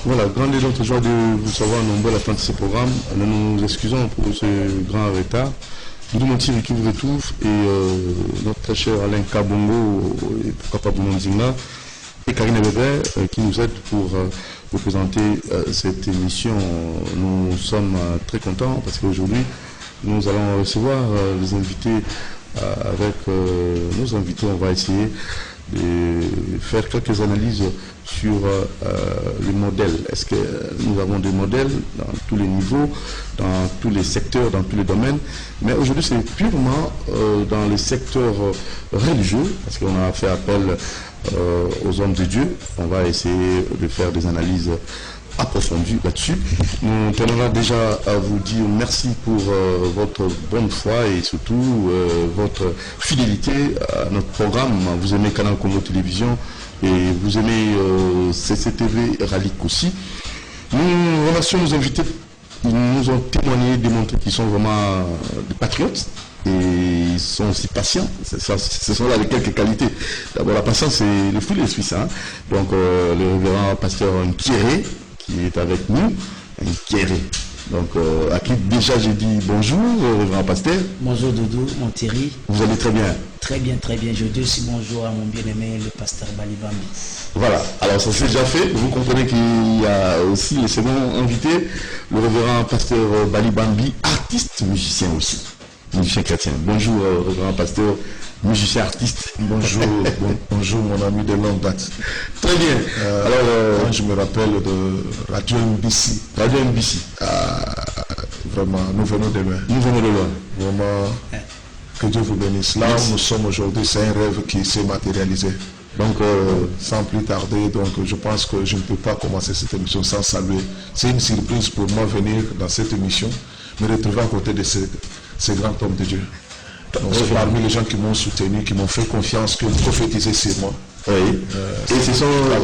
Voilà, grande est notre joie de vous savoir nombreux à la fin de ce programme. Nous nous excusons pour ce grand retard. Nous demandons qui vous retrouve et notre très cher Alain Kabongo, et pourquoi pas Boumondinga, et Karine Weber qui nous aident pour vous présenter cette émission. Nous sommes très contents parce qu'aujourd'hui, nous allons recevoir les invités. Avec nos invités, on va essayer de faire quelques analyses sur les modèles. Est-ce que nous avons des modèles dans tous les niveaux, dans tous les secteurs, dans tous les domaines? Mais aujourd'hui, c'est purement dans les secteurs religieux, parce qu'on a fait appel aux hommes de Dieu. On va essayer de faire des analyses approfondies là-dessus. Nous tenons déjà à vous dire merci pour votre bonne foi et surtout votre fidélité à notre programme. Vous aimez Canal Congo Télévision et vous aimez CCTV Ralik aussi. Nous remercions nos invités. Ils nous ont témoigné, démontré qu'ils sont vraiment des patriotes et ils sont aussi patients. Ce sont là les quelques qualités. D'abord, la patience, c'est le fruit de l'esprit. Hein. Donc, le révérend pasteur Nkéré, qui est avec nous, Nkéré. Donc, à qui déjà j'ai dit bonjour, révérend pasteur. Bonjour Doudou, mon Thierry. Vous allez très bien. Très bien, très bien. Je dis aussi bonjour à mon bien-aimé, le pasteur Balibambi. Voilà, alors ça c'est déjà fait. Vous comprenez qu'il y a aussi le second invité, le révérend pasteur Balibambi, artiste, musicien aussi, musicien chrétien. Bonjour révérend pasteur, musicien artiste. Bonjour, bonjour mon ami de longue date. Très bien. Alors, je me rappelle de Radio MBC. Radio MBC. Vraiment, nous venons de loin. Nous venons de loin. Vraiment, que Dieu vous bénisse. Là où nous sommes aujourd'hui, c'est un rêve qui s'est matérialisé. Donc, sans plus tarder, donc, je pense que je ne peux pas commencer cette émission sans saluer. C'est une surprise pour moi venir dans cette émission, me retrouver à côté de ces grands hommes de Dieu. Donc, c'est parmi les gens qui m'ont soutenu, qui m'ont fait confiance, qui ont prophétisé sur moi. Oui. Et c'est la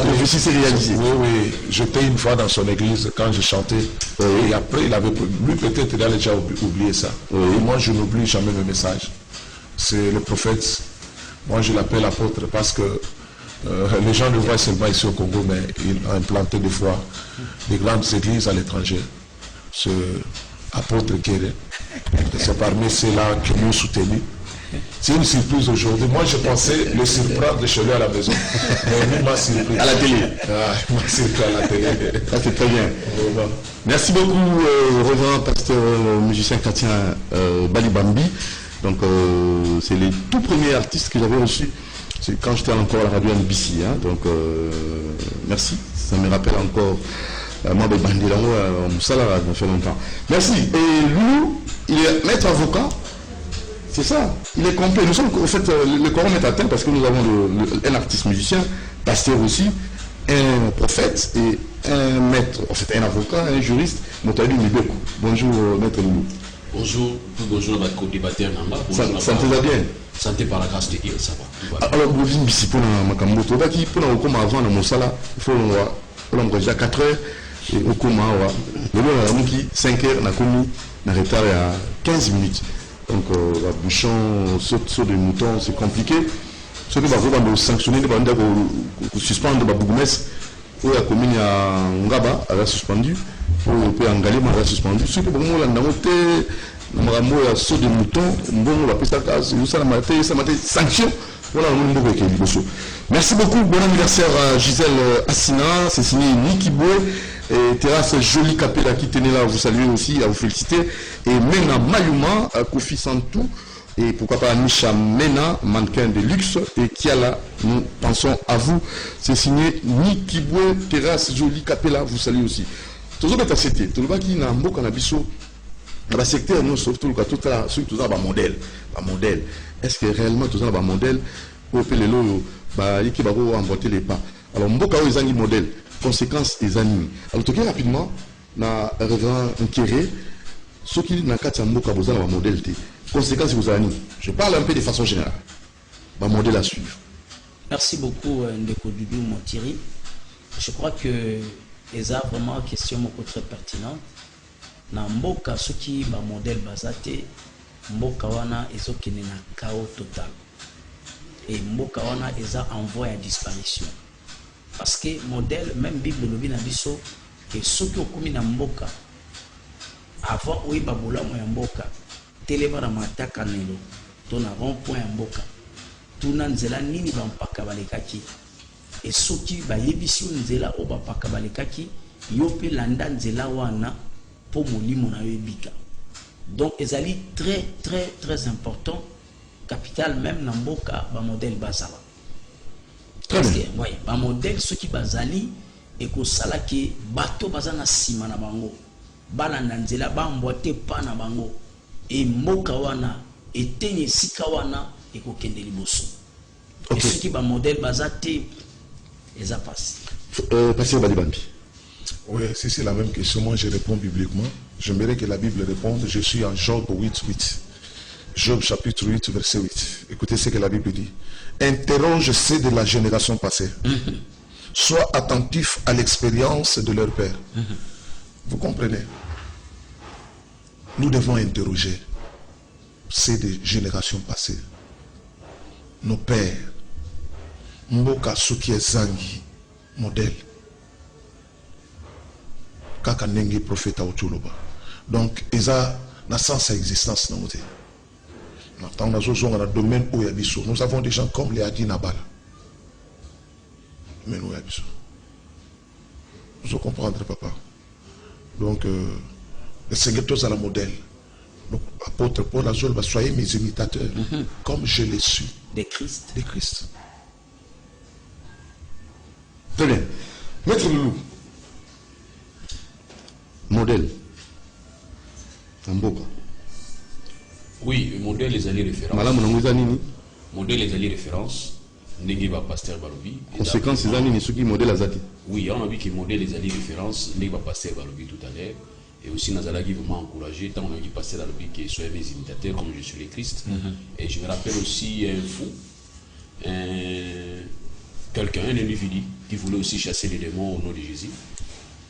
prophétie s'est réalisée. Oui, oui. J'étais une fois dans son église quand je chantais. Et après, lui peut-être il a déjà oublié ça. Oui. Et moi, je n'oublie jamais mes messages. C'est le prophète. Moi, je l'appelle apôtre parce que les gens le voient seulement ici au Congo, mais il a implanté des fois des grandes églises à l'étranger. Ce apôtre Kéré. C'est parmi ceux-là qui m'ont soutenu. C'est une surprise aujourd'hui. Moi, je pensais le surprendre chez lui à la maison. Mais lui m'a surpris. À la télé. Il m'a surpris à la télé. Ça, c'est très bien. Merci beaucoup, révérend pasteur musicien chrétien Balibambi. Donc, c'est les tout premiers artistes que j'avais reçus. C'est quand j'étais encore à la radio NBC. Hein. Donc, merci. Ça me rappelle encore moi, Bandilango, Moussala, ça fait longtemps. Merci. Et Loulou, il est maître avocat. C'est ça. Il est complet. Nous sommes, en fait, le quorum est atteint parce que nous avons un artiste musicien, pasteur aussi, un prophète et un maître, en fait, un avocat, un juriste, Motaïdu Mibeko. Bonjour, maître Loulou. Bonjour, bonjour à co-débatteur Namba. Santé va bien. Santé par la grâce de Dieu, ça va. Alors, vous venez ici pour Makambo. Pour nous, avant de Moussala, il faut nous déjà 4 heures. Et au coma, le long à 5 heures, on a commis un retard à 15 minutes. Donc, la bouchon, saut de moutons, c'est compliqué. Ce que vous avez sanctionné, vous suspendre la bougmesse, où la commune à Ngaba, elle a suspendu, où en Galima, elle a suspendu. Ce que vous avez noté, le saut de moutons, bon, la piste à case, ça m'a été sanction. Voilà, merci beaucoup. Bon anniversaire à Gisèle Assina. C'est signé Niki Boué. Et Terrasse Jolie Capella qui tenait là, vous saluer aussi, à vous féliciter. Et Mena Mayuma, Kofi Santou. Et pourquoi pas Nisha Mena, mannequin de luxe. Et Kiala, nous pensons à vous. C'est signé Niki Boué, Terrasse Jolie Capella, vous saluez aussi. Tout le monde est accepté. Tout le monde qui n'a pas de dans le secteur, nous, sauf tout le cas, tout ça, un modèle. Est-ce que réellement tout ça, un modèle pour que les lots, qui va emboîter les pas? Alors, Mboka, ils ont un modèle. Conséquences, ils ont alors, tout rapidement, na révérend Nkéré, ce qui n'a qu'à Mboka, vous avez un modèle. Conséquences, vous avez. Je parle un peu de façon générale. Un modèle à suivre. Merci beaucoup, Ndeko Doudou, mon Thierry. Je crois que les a vraiment une question très pertinente. Na mboka soki ba modèle bazate mboka wana ezokene na chaos total et mboka wana eza en voie à disparition parce que modèle même Bible lobi na biso que soki okomi na mboka avant oyeba bolamu ya mboka teleba na mataka nelo to na rond point ya mboka tuna nzela nini bampaka balekaki et soki bayebisi yo nzela o bapaka balekaki yo pe landa nzela wana po molimo na yo ebika. Donc ezali très très très important capital même na mboka ba modèle bazala. Parce que oui, ba modèle ceux qui bazali et ko sala ke bato bazana sima na bango balanda nzela ba mbote pa na bango et mboka wana etenye sika wana et ko kende liboso. Et ceux qui ba modèle bazate les a passé. Pasteur Balibambi. Oui, si c'est la même question, moi je réponds bibliquement. J'aimerais que la Bible réponde. Je suis en Job 8:8. Job chapitre 8, verset 8. Écoutez ce que la Bible dit. Interroge ceux de la génération passée. Sois attentif à l'expérience de leur père. Vous comprenez? Nous devons interroger ceux des générations passées. Nos pères. Mboka Suki Zangi, modèle. Kaka Nengi prophète Aotuloba. Donc, ils ont la sens à existence. Dans le domaine où il y a nous avons des gens comme les Adi Nabal. Mais nous, vous comprendrez, papa. Donc, le Seigneur tous à la modèle. Donc, apôtre Paul Azol, soyez mes imitateurs, comme je l'ai su. De Christ. De Christ. Très bien. Maître Loulou. Modèle. Mboka. Oui, modèle les alliés référence. Madame Nangouizanini. Modèle les alliés référence. N'engeba pasteur Balobi. Conséquence c'est Zanini, ce qui modèle Azati. Oui, on a vu que modèle les alliés référence. N'engeba pasteur Balobi tout à l'heure. Et aussi Nazalagi vraiment encouragé. Tant on a vu pasteur Balobi qui soit mes imitateurs comme je suis le Christ. Et je me rappelle aussi un fou. Quelqu'un, un individu qui voulait aussi chasser les démons au nom de Jésus.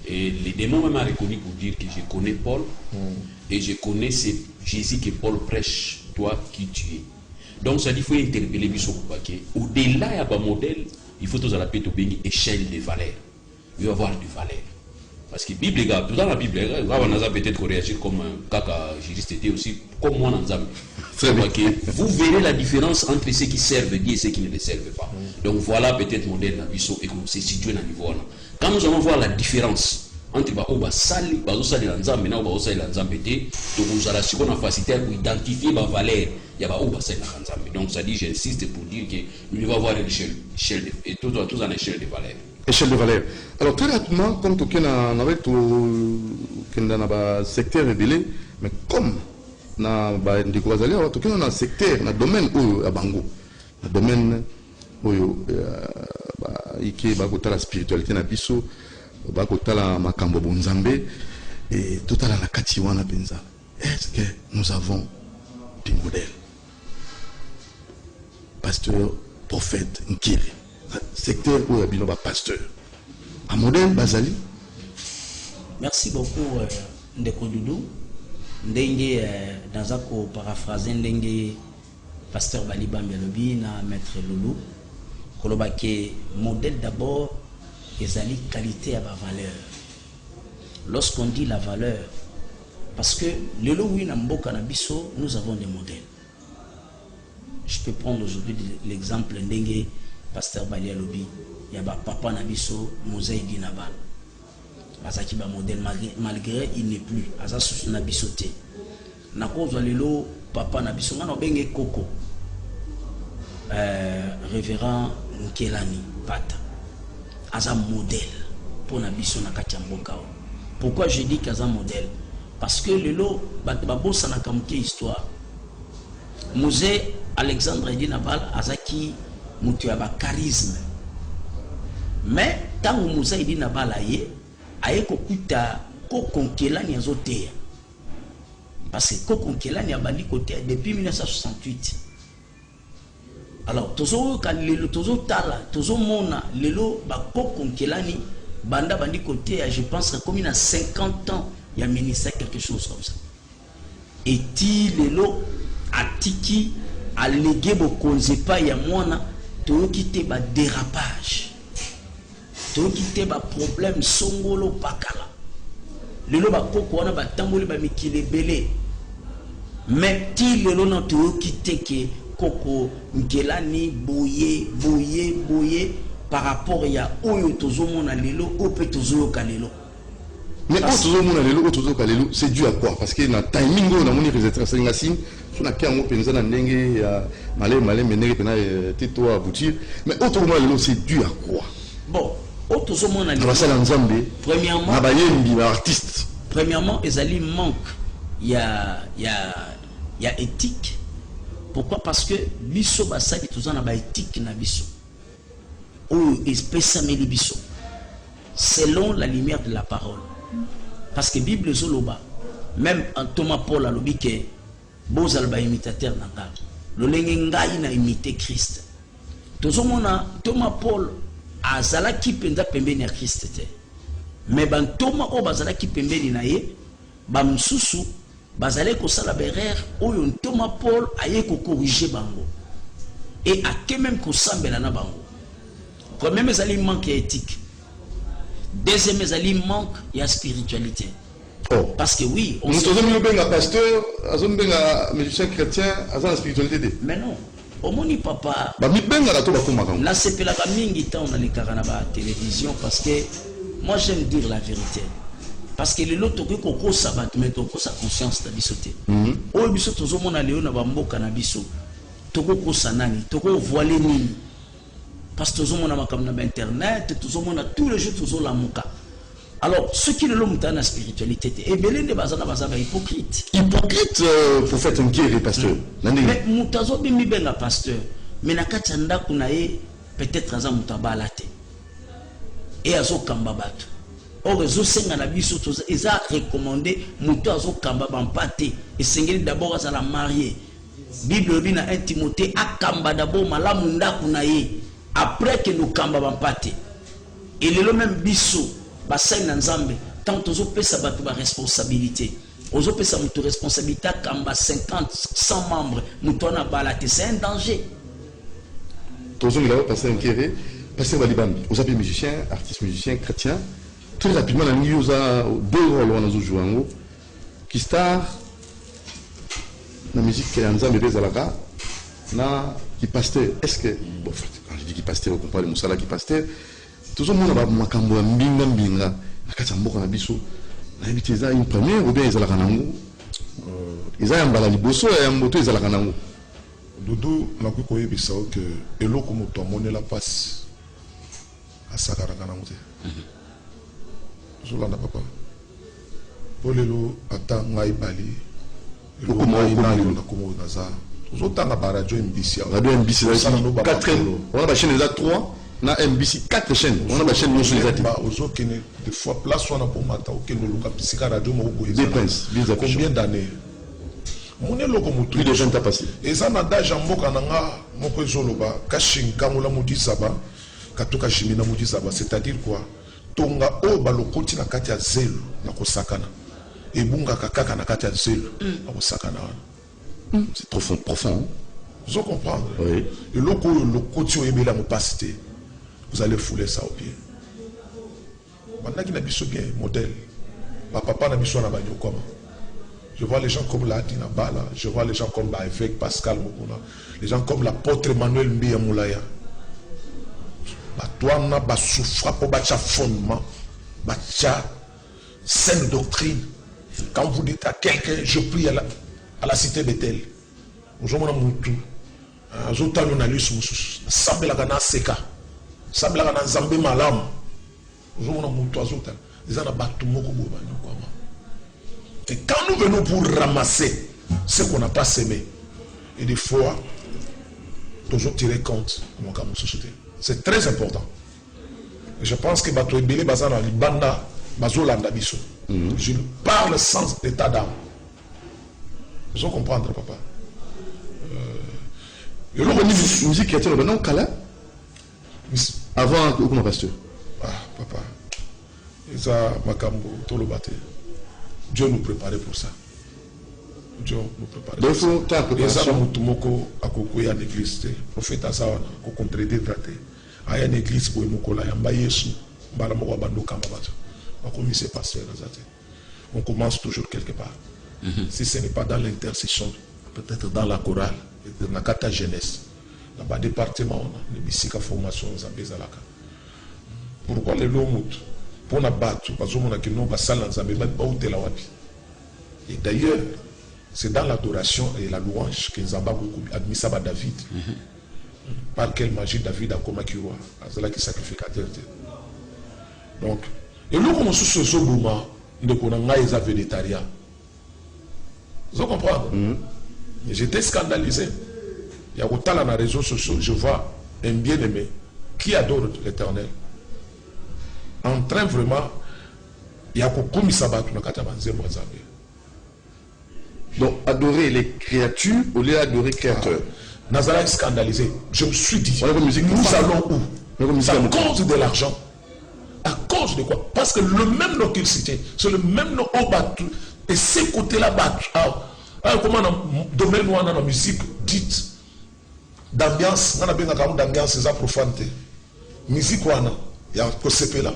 Et les démons m'ont reconnu pour dire que je connais Paul et je connais ce Jésus que Paul prêche, toi qui tu es. Donc ça dit qu'il faut interpeller Bissot Koubake. Au-delà de modèle, il faut tous à la paix échelle de valeur. Il va avoir de valeur. Parce que Bible, dans la Bible, on a peut-être réagir comme Kaka juriste était aussi, comme moi dans Zambie. Vous verrez la différence entre ceux qui servent Dieu et ceux qui ne le servent pas. Donc voilà peut-être modèle Nabiso et que c'est situé dans le niveau. Quand nous allons voir la différence entre Baoba Sali, Bazosali Lanzam, maintenant Bazosali Lanzam BT, donc nous allons sur la facilité pour identifier ma valeur. Il y a Baoba Sali Lanzam. Donc ça dit, j'insiste pour dire que nous devons avoir une échelle et tous en échelle de valeur. Échelle de valeur. Alors très rapidement, comme tu as un secteur révélé, mais comme na ba ndiko bazali alors tu as un secteur, un domaine où à Bango, un domaine où la spiritualité na biso, la makambo bonzambe et tout à la katiwana benza. Est-ce que nous avons des modèles? Pasteur, prophète, nkiri. Secteur où il y a un pasteur. Un modèle Bazali. Merci beaucoup, Ndeko Doudou. Ndenge, dans un paraphraser, Ndenge, pasteur Balibambi Alobi, na maître Loulou. Kolobake, modèle d'abord, ezali qualité à la valeur. Lorsqu'on dit la valeur, parce que le Louis Namboka Nabiso, nous avons des modèles. Je peux prendre aujourd'hui l'exemple Ndenge. Pasteur Bali Alobi, il y a papa Nabiso, Mosaï Dinabal. Bazaki ba modèle malgré il n'est plus. Aza sous Nabisoté. Nako zalelo papa Nabiso, ngana benge Koko. Révérend Nkelani Pata. Aza modèle pour Nabiso Nakatia Mbokao. Pourquoi je dis qu'aza modèle? Parce que le lot babosa nakamke histoire. Mosaï Alexandre Dinabal Azaki mutu ya charisme, mais tant que Moussa dit na balaye aye kokuta ko konkelani azotea parce que ko konkelani abali côté depuis 1968. Alors tozo kalelo tozo tala tozo mona lelo ba ko konkelani banda bandi côté je pense que comme il a 50 ans il y a ministère quelque chose comme ça et ti lelo atiki allégué bokonze pa ya mwana qui te ba dérapage toyoki te baproblème songolo pakala lelo bakoko wana batamboli bamikili ebele mais ti lelo na toyoki te ke koko ngelani boye par rapport ya oyo tozomona lelo oyo mpe tozoyoka lelo. Mais c'est dû à quoi? Parce que dans le timing, on a mon réalisateur Sengasine, on a qu'un mot penza na ndenge ya malé menere pena tito aboutir. Mais autrement c'est dû à quoi? Bon, autrement on a premièrement na artiste. Premièrement, ezali manque il y a éthique. Pourquoi? Parce que biso basaki tozana ba éthique na biso. Ou espèce ameli biso. Selon la lumière de la parole. Parce que Bible zoloba, même en Thomas Paul a lobi que bozalba imitateur nanga. Lolenge ngai na imiter Christ. Tozomona Thomas Paul azalaki penza pembeni ya Christ te. Mais ban Thomas o bazalaki pembeni na ye, ba msusu bazale ko sala berère oyo Thomas Paul aye ko corriger bango. Et a même ko sambela na bango. Premier ezali manque éthique. Deuxième ezali manque ya spiritualité. Oh. Parce que oui, on se dit benga pasteur, azon benga musicien chrétien, azan spiritualité. Mais non. Omoni papa. Ba mi benga la to ba koma kango. La sepela ka mingi ta on a les karanaba télévision parce que moi j'aime dire la vérité. Parce que le lot ko ko sabat mais to ko sa conscience ta bisoté. O biso tozo mona leo na ba mboka na biso. Toko ko sanani, toko voiler nini. Parce que nous avons internet, tous les jours, tous la mouka. Alors, ce qui est l'homme dans la spiritualité, et bien les bazana bazana hypocrite. Hypocrite, prophète Nkiri, pasteur. Mais moutazo bimi benga pasteur. Mais na katanda kunaye peut-être aza mutabalate. Et azo kamba batu. Or azo senga na biso toza eza recommandé moutazo kamba bampate. Et sengeli d'abord aza la mariée. Bible bina 1 Timothée akamba d'abord malamu ndaku naye. Après que nous kamba bampate. Et le même biso basai na nzambe tant tozo pesa batu ba responsabilité. Ozo pesa mutu responsabilité kamba 50 100 membres mutona balate, c'est un danger. Tozo ngila pasteur Nkiri, pasteur Balibambi, vous appelez musicien, artiste musicien chrétien. Très rapidement na ngi oza deux rôles wana zo jouer ngo. Qui star na musique ya nzambe bezalaka na qui pasteur. Est-ce que bon quand je dis qui pasteur on comprend le musala qui pasteur. Toujours mon ba makambo ya mbinga akati mboka na biso na ebiteza une première ou bien ezalaka nango eza mbala liboso ya mboto ezalaka nango. Doudou nakoki koyebisa que eloko moto amonela pasi asakaraka nango te. Zolanda papa po lelo ata ngai bali eloko ngai nalo nakomo naza ozotanga baradio mbisi radio mbisi la 4e on a la chaîne là 3 na MBC 4 chaînes on a la chaîne sur les atis ozokene des fois place wana pour mata okene luka pisika radio moko des princes des affiches combien d'années mon eloko moto plus de gens t'a passé eza na daja mboka nanga moko ezoloba kashinkamula mudisaba katuka shimina mudisaba c'est-à-dire quoi tonga o balokoti na kati ya zelo na kosakana ebunga kaka na kati ya zelo na kosakana c'est trop profond vous comprenez oui et le côté où il y a la opacité vous allez fouler ça au pied maintenant qu'il a bien modèle papa n'a bien na banyo comme je vois les gens comme la Dina Bala je vois les gens comme l'évêque Pascal Mokuna les gens comme l'apôtre Emmanuel Mbiya Moulaya toi na ba souffra pour battre fondement battre saine doctrine quand vous dites à quelqu'un je prie à la cité Bethel ozomona mutu azotalo na lisu mususu sambelaka na seka sambelaka na nzambe malamu ozomona mutu azotala eza na bato moko boye banyokwama. Et quand nous venons pour ramasser ce qu'on n'a pas semé et des fois toujours tirer compte de mon société, c'est très important. Et je pense que bato ebele bazana libanda bazolanda biso. Je parle sans état d'âme. Vous comprendre papa. Et le musique chrétienne, non, Kala avant comment pasteur. Ah, papa. Ça, Makambo, Tolobate. Dieu nous préparait pour ça. Dieu nous préparait. Donc, il faut ta préparation. Moko akoko ya l'église. Prophète Asawana, ko contredire traité. Aya l'église pour Mokola, yamba Yesu. On commence toujours quelque part. Si ce n'est pas dans l'intercession, peut-être dans la chorale, dans la cata jeunesse, dans le département, les bisika formation, pourquoi les lots pour la battre, parce qu'on a que nous, et d'ailleurs, c'est dans l'adoration et la louange que nous avons beaucoup admis ça à David. Par quelle magie David a combattu roi, c'est là qui sacrificateur. Donc, et nous, comme on se fait ce moment, nous avons un végétarien. Vous comprenez? J'étais scandalisé. Il y a autant dans les réseaux sociaux, je vois un bien-aimé qui adore l'Éternel. En train vraiment, il y a beaucoup de sabat dans le Mozambique. Donc, adorer les créatures au lieu d'adorer le créateur. Nazareth est scandalisé. Je me suis dit, nous allons où? C'est à cause de l'argent. À cause de quoi? Parce que le même nom qu'il citait, c'est le même nom au battu. Et ces côtés-là battu. Comment dans le domaine où on a la musique dite d'ambiance, on a bien d'ambiance, c'est ça profanité. Musique où on a, il y a un CP là.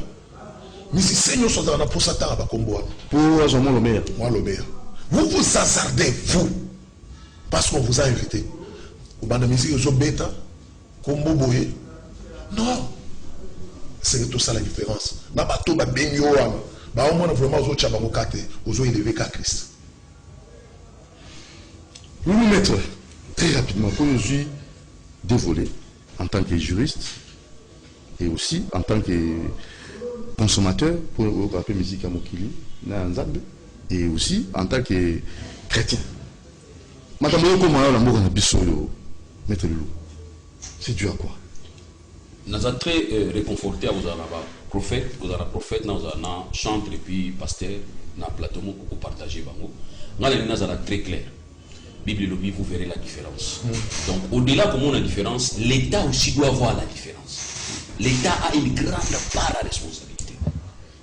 Musiciens nous sont dans la procédure à Bakombo. Pour le meilleur. Moi le meilleur. Vous vous hasardez, vous, parce qu'on vous a invité. Vous avez musique, vous avez bêta, comme Boboye. Non. C'est tout ça la différence. N'a pas tout, on a vraiment aux élevé qu'à Christ. Nous nous mettons très rapidement pour nous dévoiler en tant que juriste et aussi en tant que consommateur pour rappeler musique à Mokili, et aussi en tant que chrétien. Madame, comment l'amour a bisou, mettez le loup. C'est dû à quoi? Nous sommes très réconfortés à vous avoir prophète, vous avez prophète, nous avons chantre et puis pasteur, nous avons plateau pour partager. Nous avons très clair. Bible lobby, vous verrez la différence. Donc, au-delà comment on a la différence, l'État aussi doit voir la différence. L'État a une grande part à responsabilité.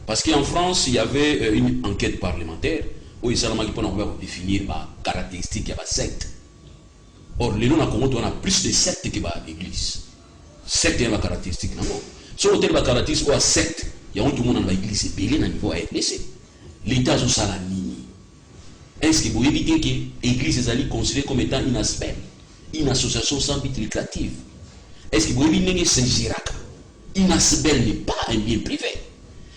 Parce qu'en France, il y avait une enquête parlementaire où ils allaient définir les caractéristiques de la secte. Or, les noms on a plus de sectes que l'église. Secte est la caractéristique. Sur le la caractéristique ou la secte, il y a tout le monde dans l'église, c'est belé dans le niveau RDC. L'État a ça la mini. Est-ce que vous évitez que l'église est considérée comme étant une ASBEL, une association sans but lucratif? Est-ce que vous évitez que Saint-Girac, une ASBEL n'est pas un bien privé?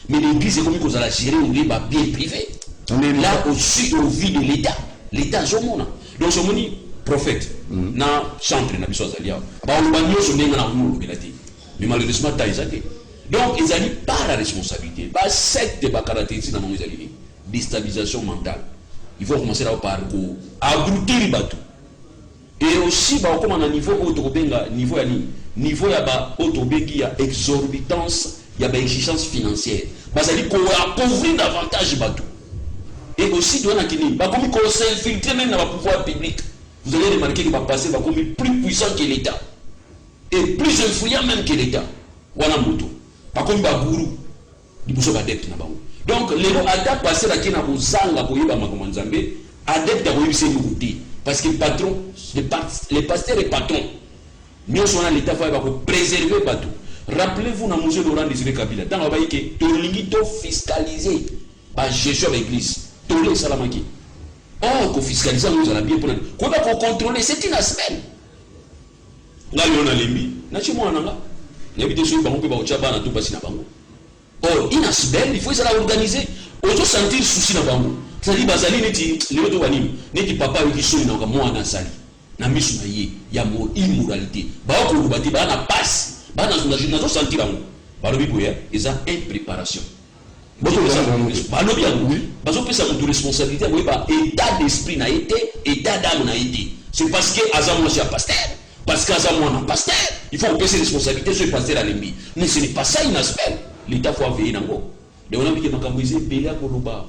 Mais l'église est comme qu'on a géré ou un bien privé. Là aussi, au vie de l'État. L'État est au monde. Donc, je me dis, prophète, na chantre, na biso azalia. Ba on banyo so nenga na wulu belati. Mais malheureusement, ta izate. Donc, ils allaient pas la responsabilité. Ba secte ba caractéristique dans mon izali. Déstabilisation mentale. Il faut commencer là par abrutir les bateaux. Et aussi, comme on a niveau autobenga, niveau ya ba autobengi ya exorbitance, il y a exigence financière. Ça dit qu'on va couvrir davantage les bateaux. Et aussi, comme on s'infiltre même dans le pouvoir public, vous allez remarquer qu'il va passer comme plus puissant que l'État. Et plus influent même que l'État. Voilà moto. Par contre, il va gourou. Il va adepte. Donc, les gens adaptent passer la kina pour zanga pour yeba makomanzambe, adepte à c'est nouveauté. Parce que les patrons, les pasteurs et patrons, nous sommes dans l'État pour préserver le bateau. Rappelez-vous dans le musée Laurent Désiré Kabila, dans la baïque, tu as fiscalisé la gestion de l'église. Tu as salamaki. Or, qu'on fiscalise, nous allons bien prendre. Quand on contrôle, c'est une semaine. Là, on a l'embi. N'a-t-il-moi un an? Il y a des choses qui vont tout passer. Or, une semaine, il faut les organiser. On doit sentir le souci dans le c'est-à-dire, Bazali n'est pas papa qui sont dans moi en Sali. Na misu na ye, ya mo immoralité. Ba ko lubati ba na passe. Ba na zona sentir amu. Ba lobi boya, ils ont une préparation. Ba lobi amu. Ba zo pesa de responsabilité, ba état d'esprit na été, état d'âme na été. C'est parce que Azam c'est pasteur. Parce qu'Azam on pasteur, il faut passer responsabilité sur le pasteur à l'ennemi. Mais ce n'est pas ça une aspect. L'État faut veiller nango. De on a vu que makamboiser belé à Koloba.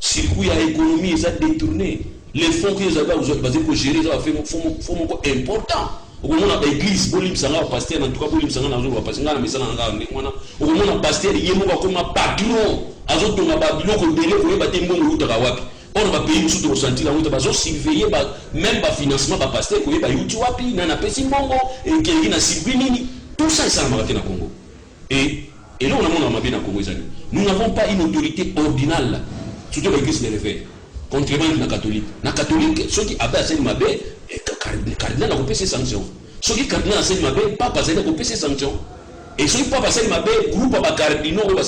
Circuit à économie ils ont détourné. Les fonds que vous avez basés pour gérer, ça va faire un important. Au moment où l'église, Bolim Sanga, pasteur, en tout cas, Bolim Sanga, pasteur, on a mis ça dans la au moment où pasteur, il y a comme un Babylon, Azoto, Babylon, qu'on délai, vous voyez, battre mon route à Wapi. On va payer sous de ressentir la route, parce que surveiller, même pas financement, pas pasteur, vous voyez, Wapi, Nana Pessi Mongo, et quelqu'un a circuit, tout ça, ça a marqué dans le Congo. Et Et là, on a mon amabé dans Congo. Nous n'avons pas une autorité ordinale, surtout l'église des réveils, contrairement à la catholique. La catholique, ceux qui avaient assez de mabé, le cardinal a coupé ses sanctions. Ceux qui cardinal a assez de mabé, pas passé de couper ses sanctions. Et ceux qui pas passé de mabé, groupe à cardinaux, va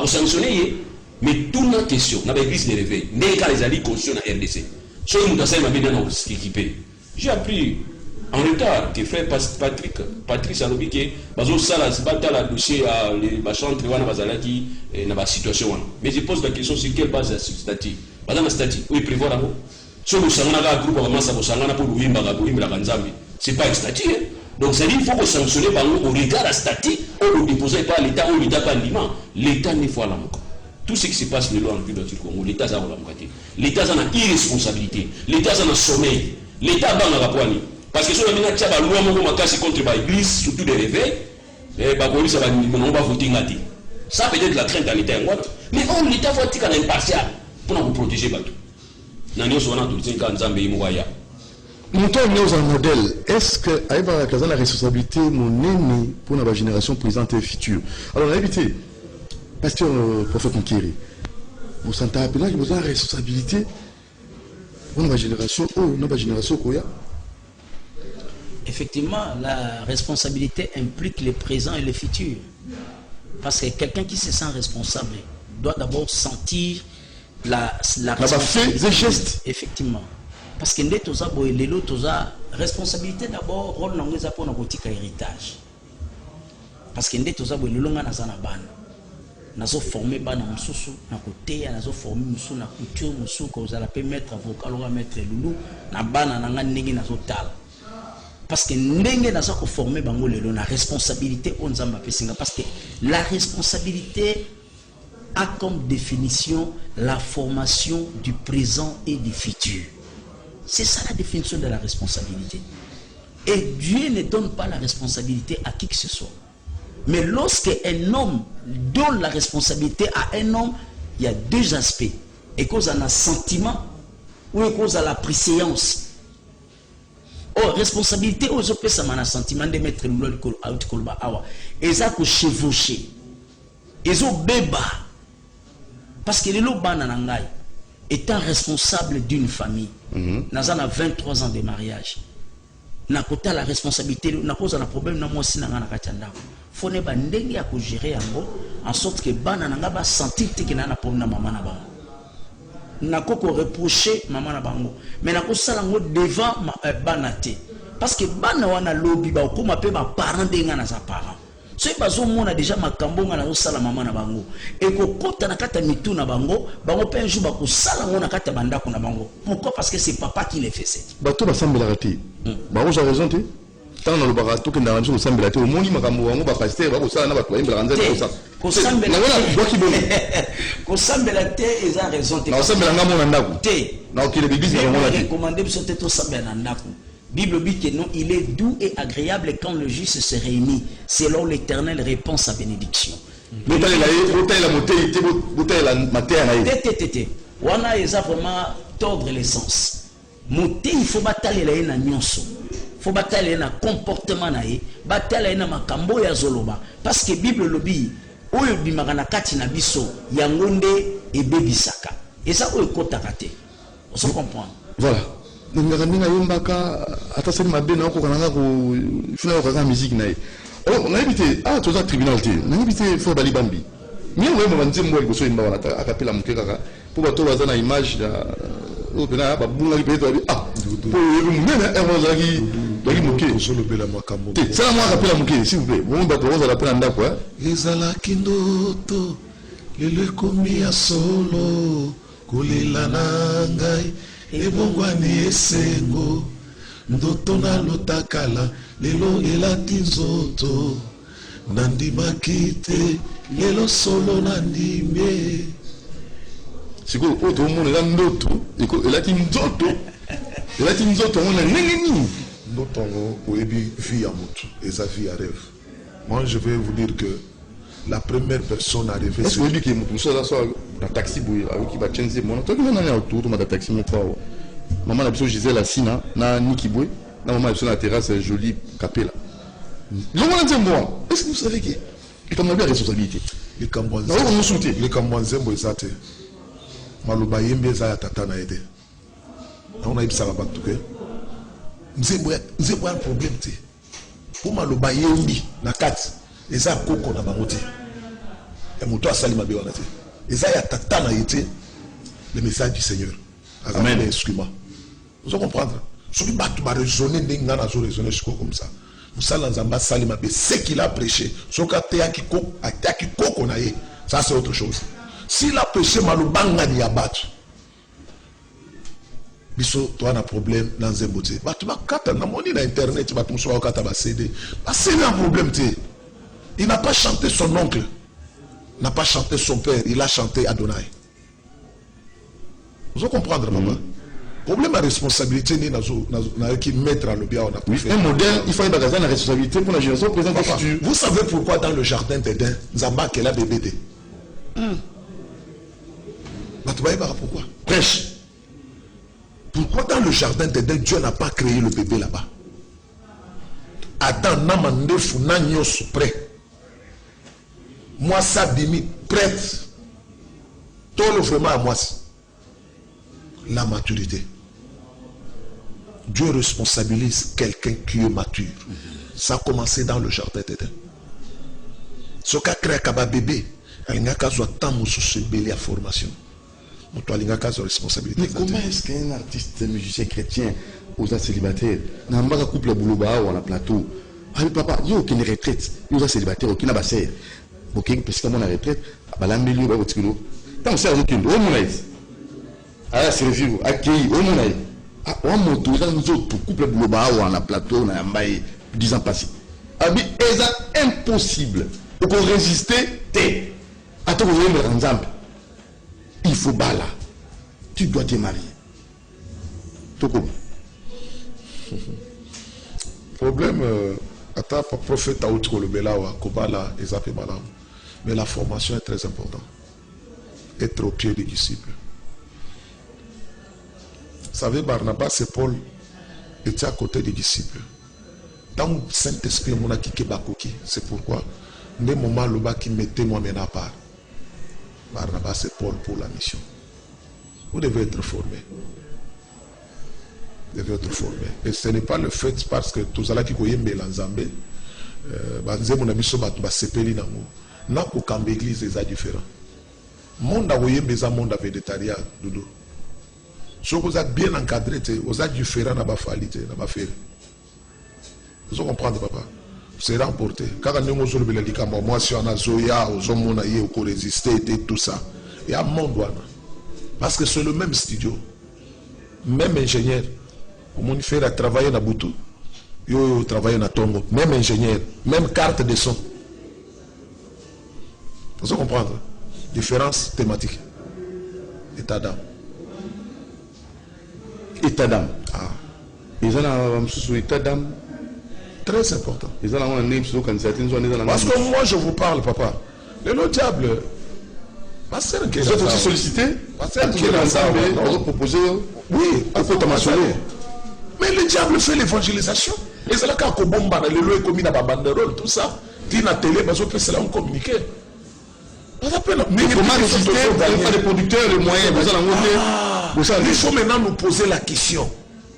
sanctionner. Mais toute la question, dans l'église des réveils, n'est qu'à les alliés conscients à RDC. Ceux qui ont passé de mabé dans l'équipé. J'ai appris en retard que frère Patrice Alobi que bazo sala sibata la dossier à les chantre wana bazalaki na ba situation wana. Mais je pose la question sur quelle base statut. Bazana statut oui prévoir abo. So le sangana ga groupe ba masa bo sangana pour wimba ga bolimba la nzambi. C'est pas un statut. Hein? Donc ça dit il faut que sanctionner bango au regard à statut ou le déposer par l'état ou l'état pas liman. L'état n'est pas là encore. Tout ce qui se passe le long du Congo, l'état ça la mokati. L'état ça na irresponsabilité. L'état ça na sommeil. L'état banga ga poani. Parce que si on a mis la loi contre l'église, surtout des réveils, on va voter. Ça peut être la crainte à l'État. Mais l'État va être impartial pour nous protéger. Nous avons un modèle. Est-ce que la responsabilité pour la génération présente et future? Alors, on a évité, pasteur prophète Mukiri, vous sentez appeler que vous avez la responsabilité pour la génération, Effectivement, la responsabilité implique le présent et le futur. Parce que quelqu'un qui se sent responsable doit d'abord sentir la responsabilité. Des gestes. Effectivement. Parce que la responsabilité d'abord, rôle dans les apports dans le héritage. Parce que nous avons nazo formé bana mususu na koteya nazo formé mususu na couture mususu ko za la peut mettre vocal ou mettre lulu na bana na nga ndenge nazo tala. Parce que ndenge nazo ko former bango lelo na responsabilité on nzamba pesinga parce que la responsabilité a comme définition la formation du présent et du futur. C'est ça la définition de la responsabilité. Et Dieu ne donne pas la responsabilité à qui que ce soit. Mais lorsque un homme donne la responsabilité à un homme, il y a deux aspects. Et cause à un sentiment ou cause à la préséance. Oh, responsabilité aux autres, ça m'a un sentiment de mettre le out kolba awa. Et ça que chevaucher. Et ont béba. Parce que les loba nanangai étant responsable d'une famille, n'a 23 ans de mariage. N'a pas la responsabilité, n'a pas un problème, n'a pas un problème. Faut ne pas ndenge à gérer en sorte que bana nanga ba sentir que na problème na maman na bango. Na ko reprocher maman na bango. Mais na ko sala ngo devant bana te. Parce que bana wana lobby ba ko ma pe ba parent denga na sa parent. So bazo mona déjà makambo nga na sala maman na bango. Et ko kota na kata mitu na bango, bango pe un jour ba ko sala ngo na kata bandako na bango. Pourquoi? Parce que c'est papa qui les fait. Bato ba sambela raté. Ba j'ai raison te. Tant dans le barato que dans le sambela te au moni makambo wango ba pasteur ba ko sala na ba ko imbela nzela ko sa. Ko sambela. Na wala doki boni. Ko sambela te ils ont raison te. Na sambela ngamo na ndako. Te. Na okile l'église na ngamo na te. Recommandé biso te to sambela na ndako. Bible dit que non, il est doux et agréable quand le juste se réunit. Selon l'Éternel répond sa bénédiction. Wana eza vraiment tordre l'essence. Moté il faut batailler la na nyonso. Faut batailler na comportement na ye, batailler na makambo ya zoloba parce que Bible lobi oyo bimaka na kati na biso yangonde ebebisaka. Et ça oyo kotaka te. On se comprend. Voilà. Donc na yombaka ataseli mabe na ko kananga ko fina ko ka musique na ye. Oh, on a évité tout ça tribunal te. On a évité faut bali bambi. Mais on va dire moi il faut imba wana akapela mukeka pour bato baza na image da o pena ba bunga ki peto pour mena erozaki doki muke solo bela makambo. Ça moi akapela muke s'il vous plaît. Bon bato baza la pena ndako ezala kindoto lele komi ya solo kolela nangai ebongwani esengo ndoto na lotakala lelo elati nzoto nandimaki te lelo solo nandimie siko oto mona la ndoto elati nzoto on a nini ndoto ngo oyebi vie ya motu eza vie ya rêve. Moi je vais vous dire que la première personne à rêver c'est lui qui est motu ça soit dans taxi boy avec qui va changer mon toi qui va na autour de ma taxi mon quoi maman la biso Gisèle Assina na Niki Boy na maman la terrasse jolie capella. Est-ce que vous savez que Et comme on a bien responsabilité. Les Cambouans, Non, on nous soutient. les Cambouans, Zembozate. Malouba Yembe Zaya Tatana aidé. On a eu ça là-bas tout que. Nzembo un problème te. Pour Malouba Yembe na 4. Et ça koko na bangote. Et moto a sali mabe wana te. Et ça ya Tatana été le message du Seigneur. Amen. Excuse-moi. Vous comprendre. Ce qui va raisonner n'engana zo raisonner comme ça. Musala Nzamba sali mabe ce qu'il a prêché. Soka te akiko koko na ye. Ça c'est autre chose. S'il a prêché malubanga ni abatu. Biso toi na problème dans Zembote. Batu bakata na moni na internet batu muso bakata ba CD. Ba CD un problème te. Il n'a pas chanté son oncle. N'a pas chanté son père, il a chanté Adonai. Vous comprenez, papa? Problème à responsabilité, n'a qui mettre à l'objet. Un modèle, il faut une magasin de responsabilité pour la génération présente et future. Vous savez pourquoi dans le jardin d'Éden, Zamba qu'elle a bébé? Pourquoi? Prêche. Pourquoi dans le jardin d'Éden, Dieu n'a pas créé le bébé là-bas? Adam n'a mandé Funagno prêt. Moi, ça bimi prête. Tout le vraiment à moi. La maturité. Dieu responsabilise quelqu'un qui est mature. Ça a commencé dans le jardin d'Éden. Ce qu'a créé un bébé, il y a une formation. Mais comment est-ce qu'un artiste musicien chrétien aux célibataires n'a pas un couple boulot ou à la plateau? Ah papa, il y a aucune retraite. Il y a célibataire, aucune abassère. Ok, parce que mon retraite, à la milieu, au tigolo. Tant que c'est aucune, au monde. Ah, c'est le vieux, accueilli, au monde. Ah, on monte aux autres couple boulot ou à la plateau, on a 10 ans passés. Ah, mais c'est impossible. Pour résister, t'es. Attends, vous voyez, par exemple. Il faut bala. Tu dois te marier. Toko. Problème, attends, prophète Aoutro le Belawa, Kobala, Ezapé Malam. Mais la formation est très importante. Être au pied des disciples. Vous savez, Barnabas et Paul étaient à côté des disciples. Dans le Saint-Esprit, mon akike bakoki. C'est pourquoi, des moments là qui mettaient moi-même à part. Barnabas et Paul pour la mission. Vous devez être formés. Vous devez être formés. Et ce n'est pas le fait parce que tous ceux qui connaissent l'Anzambé, mon ami Sobat va s'épeler dans nous. N'a qu'aucun église est différent. Monde a voyé mes monde végétarien, doudou. Si vous êtes bien encadré, vous êtes différent dans la falité, dans la faire. Vous comprenez, papa? C'est remporté. Quand on est sur le bélica, moi, si on a Zoya, aux hommes, on a résisté, et tout ça. Il y a un monde. Parce que c'est le même studio. Même ingénieur. Comment il fait à travailler dans Boutou? Il travaille dans Tongo. Même ingénieur. Même carte de son. Vous comprenez? Différence thématique. État d'âme. État d'âme. Ah. Ils ont un état d'âme. Très important. Ils ont un name sur le parce que moi je vous parle, papa. Le diable. Vous êtes aussi sollicité. Vous proposez. Oui, mais le diable fait l'évangélisation. Et c'est là qu'on bombe le loi commis dans la banderole, tout ça. Dit dans la télé, mais c'est là où on communique. Mais comment résister? Il faut des producteurs, les moyens. Il faut maintenant nous poser la question.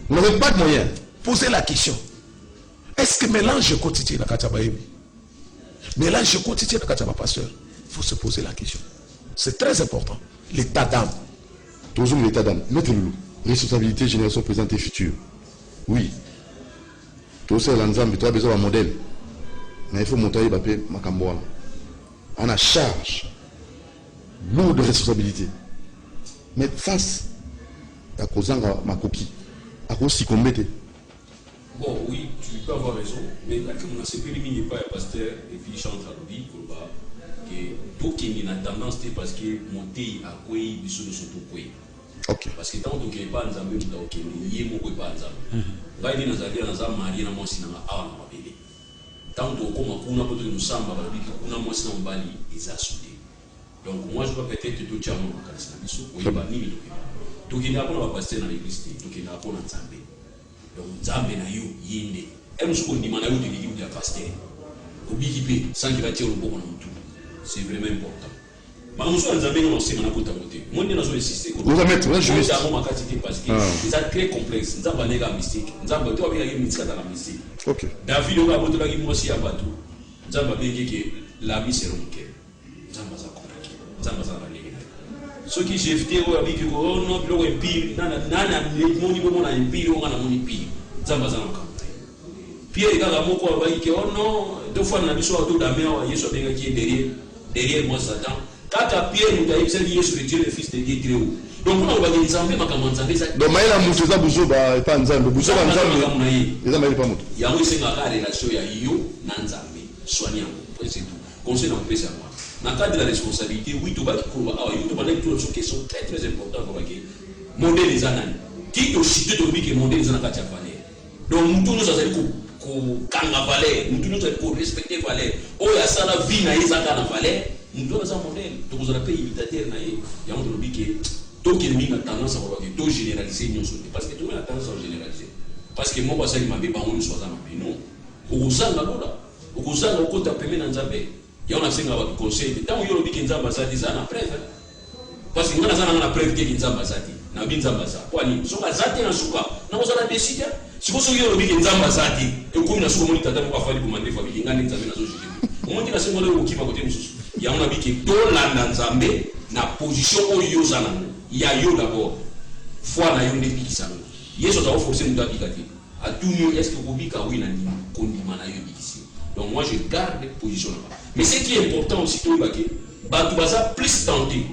Vous n'avez pas de moyens. Posez la question. Est-ce que mélange quotidien dans Katabaïmi? Mélange quotidien dans Kataba pasteur? Il faut se poser la question. C'est très important. L'état d'âme. Toujours l'état d'âme. Mettez le responsabilité, génération présente et future. Oui. Tout ça, l'ensemble, tu as besoin d'un modèle. Mais il faut monter Mbappé Makamboa. On a charge. Lourde responsabilité. Mais face à Kozanga Makoki, à cause si qu'on mettait. Bon, oui, tu peux avoir raison, mais là, comme on a séparé, il n'y a pas un pasteur et puis il chante à l'oubli, que tout qui a tendance, parce que monter à quoi il y a des ok. Parce que tant qu'il n'y a pas un zambé, il y a pas un zambé. Là, il y a un zambé, il y a un zambé, il y a un zambé, il y a tant qu'on a un peu de nous samba, il y a un zambé, il y a un soudé. Donc, moi, je vais peut-être te dire à mon candidat, il y a un ni tout qui n'a pas un pasteur dans l'église, tout qui n'a pas un zambé. Donc, Zambé na yo yende. Et nous sommes demandés de l'équipe de pasteur. Obiki sans qu'il va tirer le bon tout. C'est vraiment important. Mais nous sommes amis dans ce moment côté. Moi nous avons insisté. Vous allez mettre un juriste. Parce que c'est très complexe. Nous avons un mystique. Nous avons un mystique dans la mystique. OK. David on a voté la moi aussi à bateau. Nous avons bien que la vie c'est ronquée. Nous avons ça compliqué. Nous avons ça balé. Ce qui j'ai fait avec que oh non bilo empire nana mon niveau mon empire on a mon empire. Nous avons ça encore. Pierre kaka moko ba que oh non deux fois na biso auto d'amé wa Yesu benga qui est derrière moi Satan. Kaka Pierre nous a dit Yesu est Dieu le fils de Dieu très haut. Donc on va dire nzambe makambo nzambe ça. Donc maïla mutu za buzo ba pa nzambe buzo ba nzambe. Eza maïla pa mutu. Ya ngo senga ka relation ya yo na nzambe. Soignant. C'est tout. Conseil dans le moi. Dans le cadre de la responsabilité, oui, tout va qui court. Ah, il y a toutes les questions très très importantes pour que modèle les années. Qui te cite de lui que modèle les années à valeur. Donc nous tous nous avons kanga valeur, nous tous nous avons respecter valeur. Oh, il y a ça la vie na ezaka na valeur. Nous tous nous avons modèle. Donc vous avez imitateur na y. Il y a un lobby qui donc il y a tendance à voir que tout généraliser nous parce que tout le monde a tendance à généraliser. Parce que moi ça il m'a dit bah on nous soit non. Au zanga lola. Au zanga au côté pemé na nzambe. Il y a un conseil. Tant que vous avez dit que ça na preuve. Parce que nous avons la preuve que Nzamba Zati. Na bin Nzamba Zati. Kwa nini? So Zati na suka. Na kozala décider. Si vous avez dit que Nzamba Zati, et comme na suka monita tata kwa fali kumande fa bi ngani Nzambe na zo jiji. Omonti na sengo le okipa kote mususu. Ya on a dit que to landa Nzambe na position oyo zana. Ya yo d'abord. Foi na yo ndekisa. Yesu ta forcer muta bikati. A tout mieux est-ce que vous bika oui na ndima kondima na yo bikisi. Donc moi je garde position là-bas. Mais ce qui est important aussi, c'est que baza plus tenté.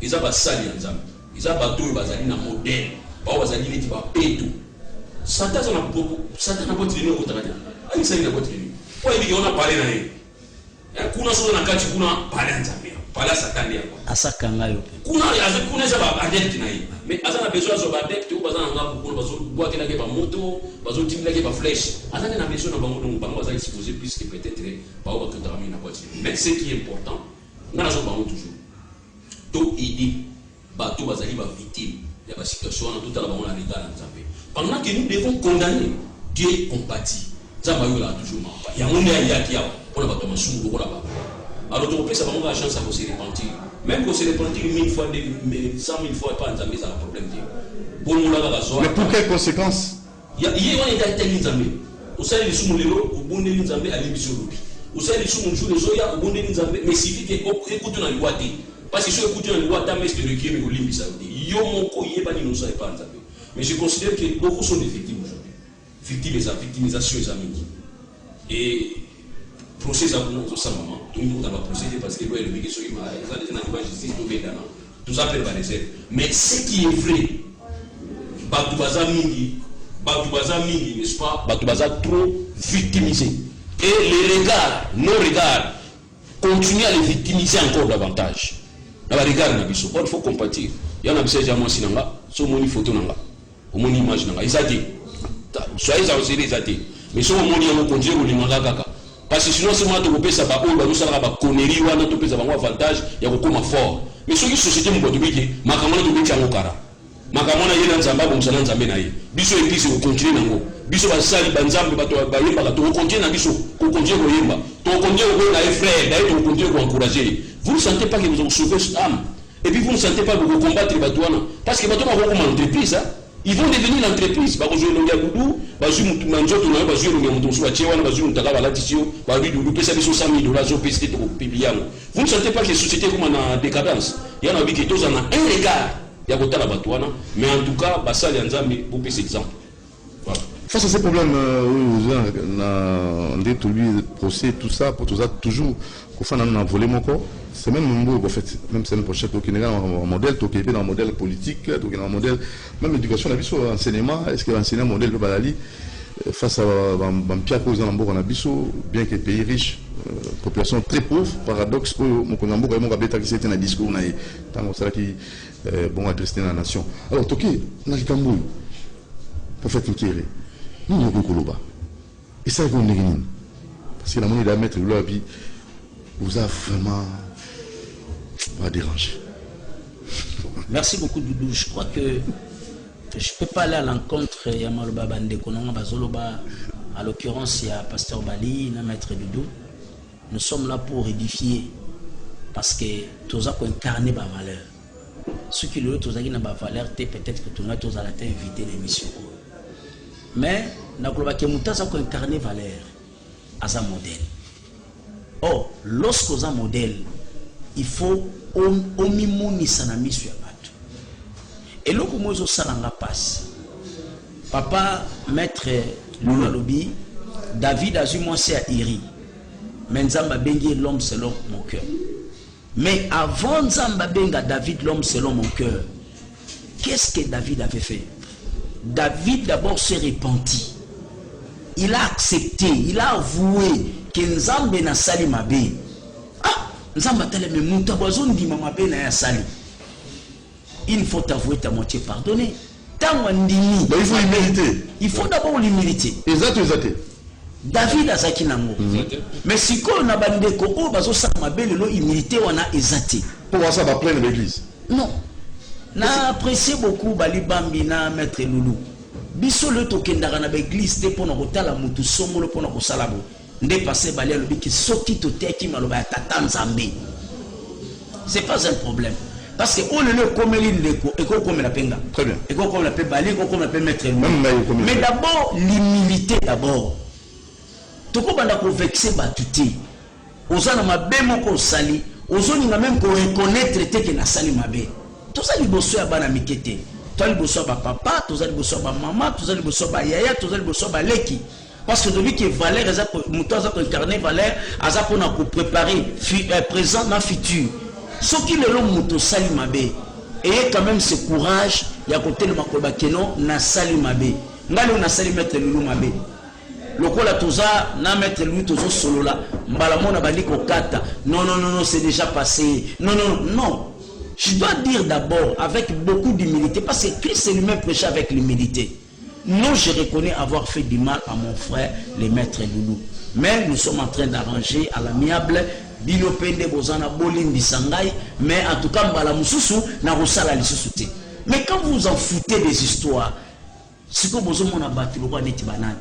Ils ont sali ensemble. Ils ont bateau, ils ont un modèle. Ils ont un péto. Satan n'a pas tiré au côté. Il s'agit de pas tiré. Pourquoi il dit qu'on a parlé dans les. Kuna chose na kati kuna parler ensemble. Parler Satan ya. Asakanga yo. Kuna za adepte na yi. Mais azana besoin zo adepte ou bazana ngamba kuna bazo boîte na ke ba moto, bazo timla ke ba flèche. Azana na besoin na bango donc bango bazali supposé plus que peut-être ba o ba tout ramener na voiture. Mais ce qui est important, na zo bango toujours. To aider bato bazali ba victime ya ba situation na tout à la bango na regard nzambe. Pendant que nous devons condamner, Dieu compatit. Nzamba yo la toujours mamba. Ya monde ya kia pour la bato masumu ko la ba. Alors donc ça va avoir la chance à se repentir. Même quand se repentir 1000 fois, 100 000 fois, pas un ça a un problème. Mais pour quelles conséquences? Il y a un état Nzambe. Au sein du Soumoulélo, au bon de Nzambe, à l'Ibisolobi. Au sein du Soumoulélo, au bon de Nzambe, mais il suffit que écoute dans le loi. Parce que si on écoute dans le loi, tu as mis le qui est au limite saoudi. Yomoko, il n'y a pas d'innocent et pas Nzambe. Mais je considère que beaucoup sont des victimes aujourd'hui. Victimisation des amis. Et procès ça maman tout le monde va procéder parce que le mec sur justice tout ça fait réserve mais ce qui est vrai batubaza mingi n'est-ce pas batubaza trop victimisé et les regards nos regards continuent à les victimiser encore davantage na ba regard na biso il faut compatir ya na biso ja moi sinanga so moni photo nanga o moni image nanga izati soyez ça aussi izati mais so moni ya ko konje ko limanga kaka. Parce que sinon, c'est moi qui vais faire ça, nous allons conneries, nous allons faire un avantage, il y a beaucoup fort. Mais ce qui est société, nous allons faire, ma camarade de Bétia Mokara. Ma camarade de Nzamba, nous allons faire Naï. Biso et Biso, vous continuez dans Biso va sali, Banzam, Bayemba, vous continuez dans Biso, vous continuez au Yemba. Vous continuez au frère, d'ailleurs, vous continuez à encourager. Vous ne sentez pas que vous avez sauvé cette âme. Et puis vous ne sentez pas que vous combattre les Batouana. Parce que les Batouana vont comme entreprise. Ils vont devenir l'entreprise. Ils vont jouer le Gagoudou, ils vont jouer le Manjoto, ils vont jouer le Moutonso, ils vont jouer le Tagava Latissio, ils vont jouer le 100 000 $, ils vont jouer le vous ne sentez pas que les sociétés comme en décadence. Il y en a qui ont un regard. Il y a un Batouana. Mais en tout cas, ça, il y a un exemple. Face à ces problèmes, on dit tout lui, procès, tout ça, pour tout ça, toujours, au fond, on a volé mon corps. C'est même un mot, en fait, même c'est une prochaine, qui est un modèle, qui est un modèle politique, qui est un modèle, même l'éducation, la vie sur l'enseignement, est-ce qu'il y a un modèle de Balali, face à Pierre Cause dans le Bisso, bien que pays riche, population très pauvre, paradoxe, mon Konambo, mon Gabeta qui c'était un discours, tant que qui bon adressé dans la nation. Alors, Toki, Nakikambo, prophète Nkere, nous avons Koloba. Et ça, on est parce que la monnaie de la maître de la vie vous a vraiment dérangé. Merci beaucoup, Doudou. Je crois que je ne peux pas aller à l'encontre de Yamaloba Bandekonanga Bazoloba. À l'occurrence, il y a Pasteur Bali, il y a Maître Doudou. nous sommes là pour édifier. Parce que tous ont incarné ma valeur. Ceux qui le tous ont ma valeur, peut-être que tous ont invité l'émission. Mais nous avons incarné valeur à un modèle. Or, lorsqu'on a un modèle, il faut au minimum sanami sur bateau. Et là, comment ça passe? Papa, maître Lula Lobi, David a eu moi c'est à Iri. Mais Nzamba bengi l'homme selon mon cœur. Mais avant Nzamba benga David l'homme selon mon cœur, qu'est-ce que David avait fait? David d'abord s'est repenti. Il a accepté, il a avoué que Nzambe na sali mabe. Ah, Nzamba tele me muta bozo ndima mabe na ya sali. Il faut avouer ta moitié pardonner. Mais il faut l'humilité. Il faut d'abord l'humilité. Exact. David a zaki nango. Mais si on a bandé koko bazo sa mabele lo humilité wana ezate. Pour voir ça va plein l'église. Non. Na apprécié beaucoup Bali Bambi na maître Loulou. Biso le tokendaka na l'église te pona kotala mutu somolo pona kosalabo. Nde passé Bali alobi ki soki to teki maloba ya tata Nzambe. C'est pas un problème. Parce que on le comme l'indeko et comme la penga. Très bien. Et comme la Bali, comme la maître Loulou. Mais d'abord l'humilité d'abord. Toko banda ko vexer batuti. Ozana mabe moko sali, ozoni nga même ko reconnaître te que na sali mabe. Tout ça liboso ya bana mikete. Toi liboso ba papa, tout ça liboso ba maman, tout ça liboso ba yaya, tout ça liboso ba leki. Parce que depuis que valeur eza muto aza ko incarner valeur, aza ko na ko préparer présent na futur. Ce qui le long muto sali mabe. Et quand même ce courage ya côté le makoba keno na sali mabe. Ngalo na sali mettre lulu mabe. Lokola toza na mettre lui tozo solo là mbala mona bandi ko kata non c'est déjà passé non je dois dire d'abord avec beaucoup d'humilité parce que Christ lui-même prêchait avec l'humilité. Non, je reconnais avoir fait du mal à mon frère le maître Loulou, mais nous sommes en train d'arranger à l'amiable bino pende bozana bolindi sangai mais en tout cas mbala mususu na rosala lisusu te. Mais quand vous en foutez des histoires ce que bozo mona batu lokwa neti banane.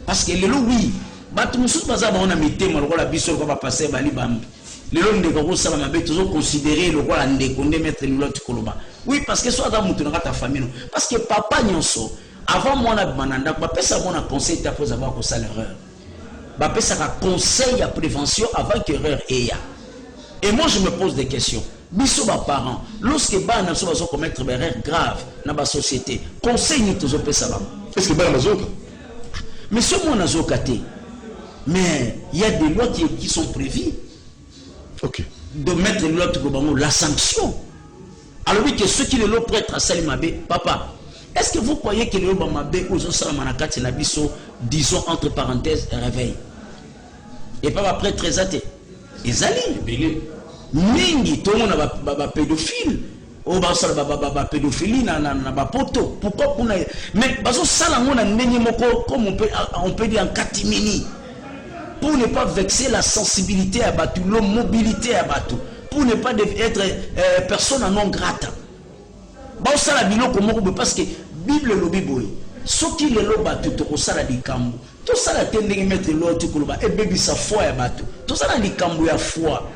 Parce que lelo oui, batu mususu baza ba ona mitema lokola biso ko ba passer bali bambi. Lelo ndeko ko sala mabe toujours considérer lokola ndeko nde mettre l'autre koloba. Oui, parce que soit dans mutu na ta famille. Parce que papa nyonso avant moi na bananda ba pesa mona conseil ta pose avoir ko sala erreur. Ba pesa ka conseil à prévention avant que erreur eya. Et moi je me pose des questions. Biso ba parents, lorsque ba na so bazo commettre des erreurs graves na ba société, conseil ni toujours pesa ba. Est-ce que ba na zoka? Mais ce monde a zokaté. Mais il y a des lois qui sont prévues. Ok. De mettre l'autre la sanction. Alors oui que ceux qui le prêtent à Salimabé, papa, est-ce que vous croyez que le Bamabé aux Salamanakati Nabiso, disons entre parenthèses, réveil? Et pas après très athée. Ils allaient. Mingi, tout le monde a pédophile. Oh, bah, pédophilie, na poto. Pourquoi on a. Mais, parce que ça, comme on peut dire en catimini. Pour ne pas vexer la sensibilité à Batou, la mobilité à Batou. Pour ne pas être personne non grata. Bah, ça, la bilo, parce que Bible le Bible. Ce qui est le Batou, tout ça, la dikambo. Tout ça, la tendance de mettre l'autre, et bébé, sa foi à Batou. Tout ça, la dikambo, ya foi.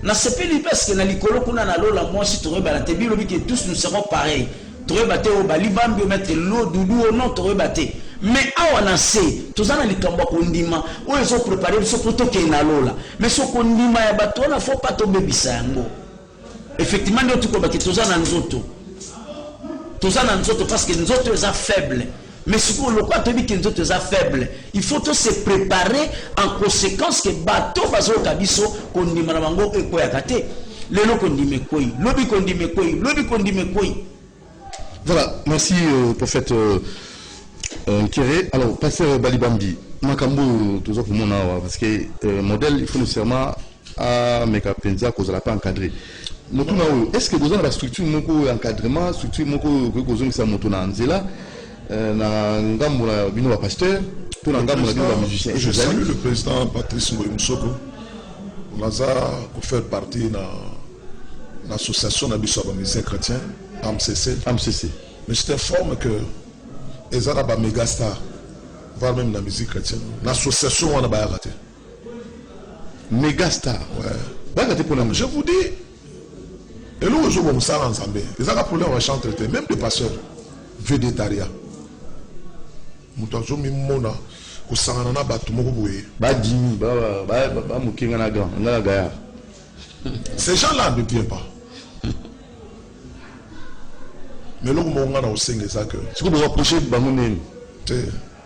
Na sepeli parce que na likolo kuna na lola moi si tu rebatte bilo que tous nous serons pareils. Tu rebatte au bali bambi mettre l'eau doudou non tu rebatte. Mais awa na se tous na likamba kondima o ils ont préparé ce poto ke na lola. Mais ce kondima ya bato na faut pas tomber bisango. Effectivement nous tu ko bato tous na nzoto. Tous na nzoto parce que nzoto est faible. Mais si vous le croyez que nous sommes faibles, il faut tous se préparer en conséquence que bateau va se cabisso qu'on dit marabango et quoi yakate. Le lot qu'on dit me quoi, lobby qu'on dit me quoi, lobby qu'on dit me quoi. Voilà, merci prophète Kéré. Alors, pasteur Balibambi, Makambo, toujours pour mon awa, parce que modèle, il faut nécessairement à Mekapenza qu'on ne pas encadré. Est-ce que vous avez la structure de encadrement, structure de cause ça montona là? Na ngambo na bino ba pasteur to na ngambo na bino ba musicien. Je salue le président Patrice Moussoko. On a fait partie de l'association de musiciens chrétiens AMCC. Mais je t'informe que les Arabes méga stars, voire même la musique chrétienne, l'association on a pas raté. Méga star. Je vous dis, et là, je vous ça ensemble. Les autres problèmes, on va chanter, même les pasteurs, végétariens. Moutazo mimona, au sanana batu mokoboye. Badimi, ba mukinga na grand, na gaya. Ces gens-là ne viennent pas. Mais là, on a aussi ça que. Si vous rapprochez de Bamouneni,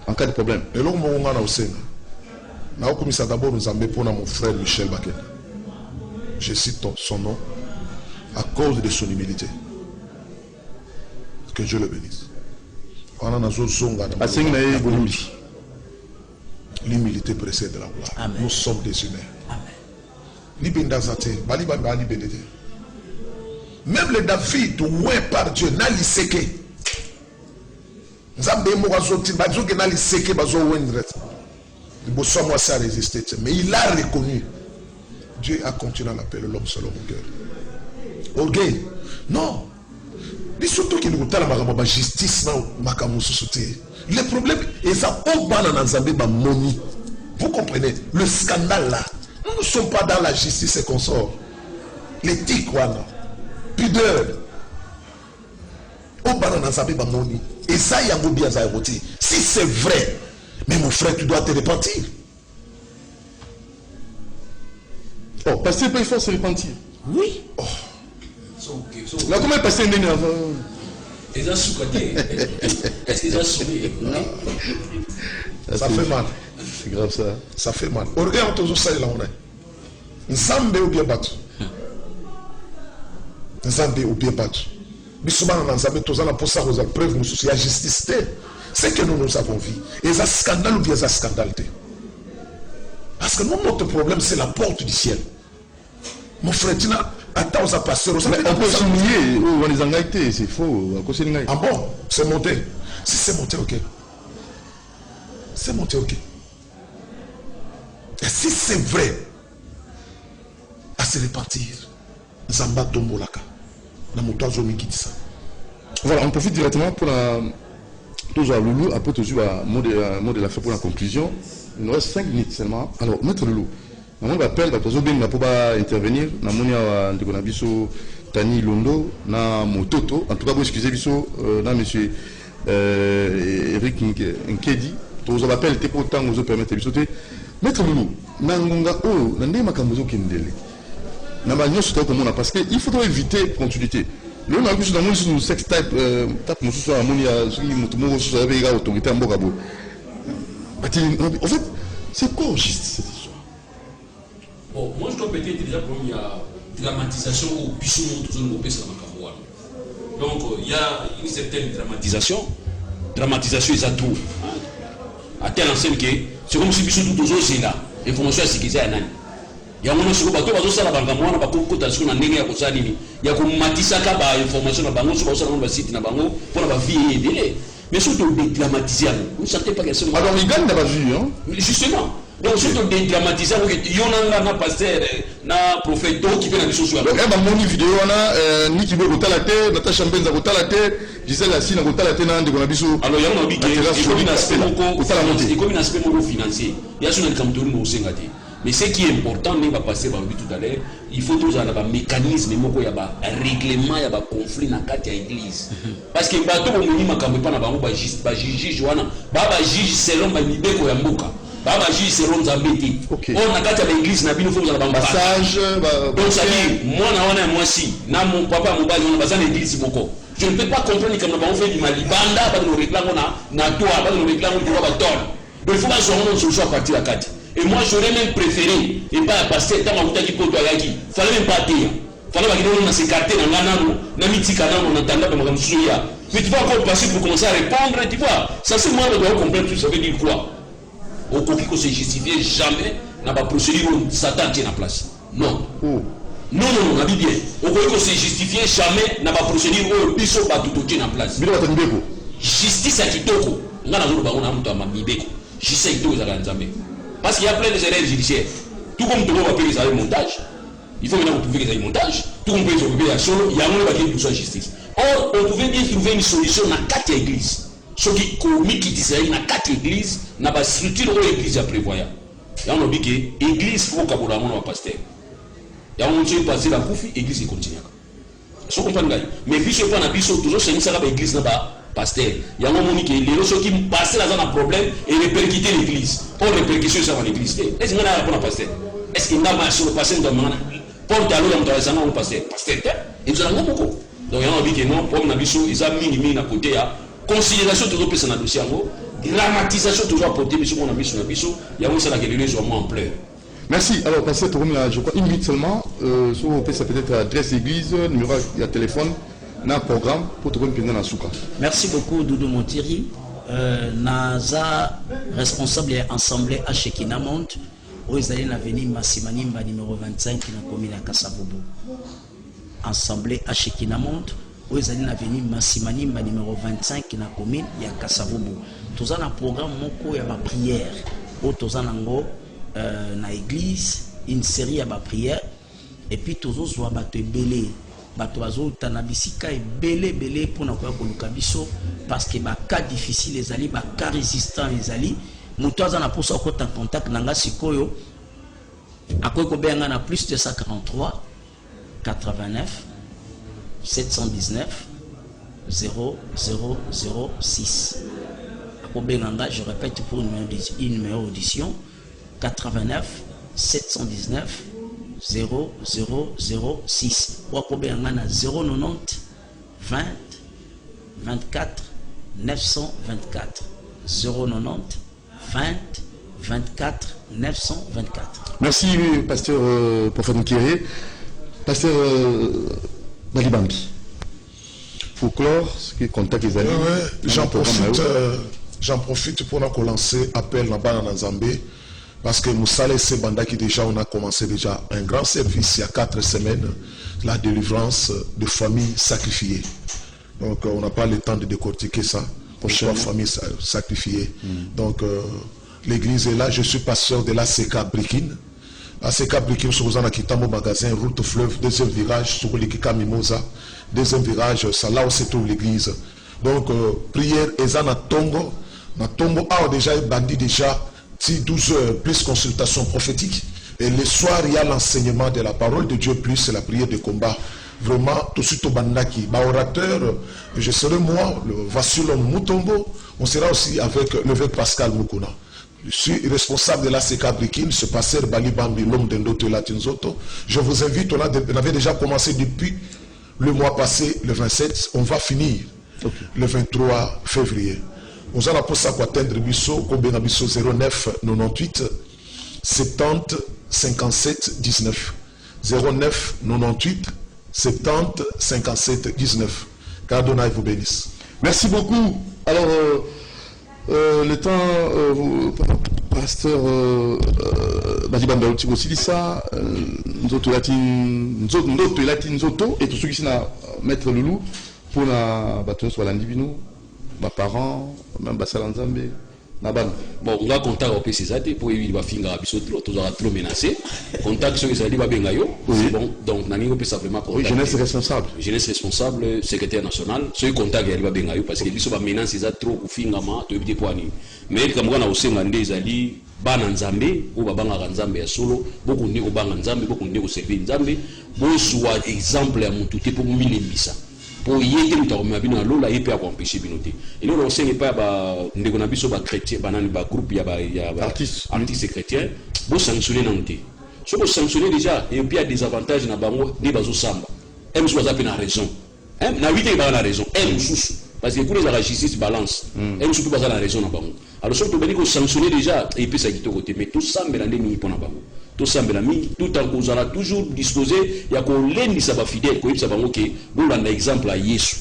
en cas de problème. Et là, on a aussi. Là, comme ça d'abord, nous avons pour mon frère Michel Baken. Je cite son nom à cause de son humilité. Que Dieu le bénisse. L'humilité précède la gloire. Amen. Nous sommes des humains. Amen. Même les David, oué par Dieu, n'a li seke. Nzambe morazoti, bazo ke n'a li seke, bazo wendret. Il faut soit moi ça résister, mais il a reconnu. Dieu a continué à l'appeler l'homme selon mon cœur. Ok, non. Mais surtout qu'il nous a la justice, le problème est ça, vous comprenez, le scandale là, nous ne sommes pas dans la justice et qu'on sort. L'éthique, pudeur. Et ça, il y a un bien. Si c'est vrai, mais mon frère, tu dois te repentir. Oh, pasteur peut faire se repentir. Oui. Oh. Là, comment est pasteur n'est avant? Ils ont sous-côté. Est-ce qu'ils ont soumis? Ça fait mal. C'est grave ça. Ça fait mal. Regarde toujours ça là on est. Nzambe ou bien battu. Nzambe ou bien battu. Bissouma Nzambe tous la pour ça aux preuves nous souci la justice. C'est que nous avons vu. Et ça scandale ou bien ça scandale. Parce que nous, notre problème c'est la porte du ciel. Mon frère, tu n'as attends ça passer. On peut souligner, on les engagés, c'est faux. Ah bon, c'est monté. Si c'est monté, ok. C'est monté, ok. Et si c'est vrai, à se repartir, Zamba Domolaka, la moto Zomi qui dit ça. Voilà, on profite directement pour la. Toujours à Loulou, après toujours à mot de la fin pour la conclusion. Il nous reste 5 minutes seulement. Alors, Maître Loulou, je m'appelle, parce que je vais intervenir. Je vais Tani Londo, na Mototo. En tout cas, vous excusez, na monsieur Eric Nkedi. Je vous appelle, pour autant vous permettre de sauter. Maître Loulou, Nangonga, oh, Nandé Makamozo Kendele. Parce qu'il faudrait éviter continuité. Le on a vu dans mon sex type, tape mon sous à Monia, mon autorité en Bogabo. En fait, c'est quoi juste cette histoire? Bon, moi je dois peut-être déjà pour il y a dramatisation au Bissou donc il y a une certaine dramatisation. Dramatisation ils a tout. À tel enseigne que c'est comme si Bissou tout aussi là. Information à ce qu'ils aient. Il y a un moment où bateau va la banque moi na bakoko tasiko na ndenge ya kosala nini ya komatisa ka ba information na bango sur ba site na bango pour la vie délai mais surtout dédramatiser vous ne savez pas que c'est alors il gagne la vue hein justement donc surtout dédramatiser que yonanga na pasteur na prophète qui fait la mission sur donc ba moni vidéo na ni ki be kotala te Natasha Mbenza kotala te Gisèle Assina kotala te na ndeko na biso alors yango na biki comme un aspect moko comme un aspect moko financier ya suna kamtori mo senga te. Mais ce qui est important, on va passer par lui tout à l'heure, il faut toujours avoir un mécanisme, il y a un règlement, il y a un conflit dans l'église. Parce que les bateaux, on ne peut pas juge selon juge selon Zambéti. On a quatre l'église, on a un passage. Donc ça dit, moi si, mon papa, mon père, on a besoin d'église. Je ne peux pas comprendre que nous avons fait du malibanda, pas de nos réclamos, pas de nos réclamos, donc il faut que nous soyons à partir de la carte. Et moi j'aurais même préféré, et pas passer tant à qui pour toi il fallait même pas dire. Il fallait pas s'écarter dans l'anano, dans le on entendait dans le souya. Mais tu vas encore passer pour commencer à répondre, tu vois. Ça c'est moi je dois comprendre, ça veut dire quoi? Au coquille qu'on se justifie jamais, n'a pas procédure où Satan tient en place. Non. Non, on a dit bien. Au coquille qu'on se justifie jamais, n'a pas procédure où Bisso va tout tient en place. Justice à Kitoko, on a un baron à Mibeko. Justice à Kitoko, ça va jamais. Parce qu'il y a plein de erreurs judiciaires. Tout comme tout le monde va payer les arrêts de montage, il faut maintenant vous prouver les arrêts de montage. Tout comme vous pouvez trouver la solo, il y a un moment qui est justice. Or, on pouvait bien trouver une solution dans 4 églises. Ce qui commis qui disait dans 4 églises, n'a pas structure où l'église à prévoir. Il y a un obi que l'église faut qu'abola mon pasteur. Il y a un monsieur passer la koufi église continue. So comprendre gars. Mais biso pas na biso toujours c'est ça l'église na ba pasteur. Il y a un moment que les gens qui passent là dans un problème et répercuter l'église. Pour répercussion sur l'église. Est-ce que on a pour pasteur? Est-ce qu'il n'a pas sur le pasteur dans mon pour d'aller dans le salon pasteur? Pasteur. Et nous allons beaucoup. Donc il y a un obi que non pour na biso ils a mis na côté à considération toujours plus dans le dossier en dramatisation toujours apportée biso mon ami sur na biso. Il y a un ça la gueule les hommes en pleurs. Merci. Alors, pasteur Tourmi, je crois une minute seulement. Sur vous ça peut-être adresse église, numéro de téléphone, un programme pour trouver une dans Souka. Merci beaucoup, Doudou Montiri. Naza, responsable et assemblée à Shekinamont, où ils allaient venir Massimanimba numéro 25 qui n'a commis la Kassabobo. Assemblée à Shekinamont, où ils allaient venir Massimanimba numéro 25 qui n'a commis la Kassabobo. Tous un programme, mon il y a ma prière. Où tous un ango. Na église une série à ma prière et puis toujours soit bato belé bato azo tanabisika et belé pour na kwa koluka biso parce que ba cas difficile les ali ba cas résistant les ali muto aza na posa ko en contact nanga sikoyo akoy ko benga na plus de 143 89 719 0006 akoy benga je répète pour une numéro audition 89 719 0006 ou à 090 20 24 924 090 20 24 924. Merci pasteur prophète Nkéré. Pasteur Balibambi. Folklore, ce qui est contact les amis. J'en profite pour nous lancer appel là-bas dans Zambie. Parce que Moussale Sebanda qui déjà on a commencé déjà un grand service il y a 4 semaines, la délivrance de familles sacrifiées. Donc on n'a pas le temps de décortiquer ça. Pourquoi familles sacrifiées. Donc l'église est là, je suis pasteur de l'ACK Brikin. ACK Brikin, sur un Kitamo magasin, route fleuve, deuxième virage, sur l'Ikika Mimosa, deuxième virage, c'est là où se trouve l'église. Donc prière, Ezana Tongo, na Tongo a déjà bandit déjà. 12 heures plus consultation prophétique et le soir il y a l'enseignement de la parole de Dieu plus la prière de combat. Vraiment tout de suite au bandaki orateur je serai moi le Vassilon Mutombo, on sera aussi avec l'évêque Pascal Mukuna. Je suis responsable de la CK Brikin, ce pasteur Balibambi l'homme d'Endoto Latinzoto. Je vous invite, on avait déjà commencé depuis le mois passé le 27, on va finir le 23 février. Nous allons pour ça atteindre Bisso, 09 98 70 57 19. 09 98 70 57 19. Qu'Adonai vous bénisse. Merci beaucoup. Alors, le temps, pasteur Badibanda aussi dit ça, nous autres latines et tout ce qui est maître Loulou pour la bâtonneuse sur l'indivino. Mes parents, même Bassalanzambe, Naban. Bon, on va contacter au PCZT pour éviter de finir à Bissotro, tous aura trop menacé. Contact sur les alliés Babengayo, c'est bon. Donc, Nani peut simplement contacter. Oui, jeunesse responsable. Jeunesse responsable, secrétaire national. Ceux qui contactent les Babengayo parce que les gens menace ils a trop pour finir à te éviter pour aller. Mais comme on a aussi un des alliés, Bananzambe ou Babanga Nzambe à solo, beaucoup de au Bananzambe, beaucoup de au servir Nzambe. Bon, soit exemple à mon tout pour mille bisa. Pour y être mutaromabino à l'eau là il peut empêcher binoté et nous on sait pas ba ndeko na biso ba chrétien banani ba groupe ya ba artistes chrétiens bo sanctionner nanté so bo sanctionner déjà et puis il y a des avantages na bango des bazo samba m so za pena raison na 8 ba na raison m sous parce que pour les justice balance m surtout ba na raison na bango alors surtout ben ko sanctionner déjà et puis ça qui côté mais tout ça mais ndé mi pona bango tout ça tout en vous allez toujours disposer il y a qu'on l'ennemi ça va fidèle quoi ça va ok bon un exemple à Yesu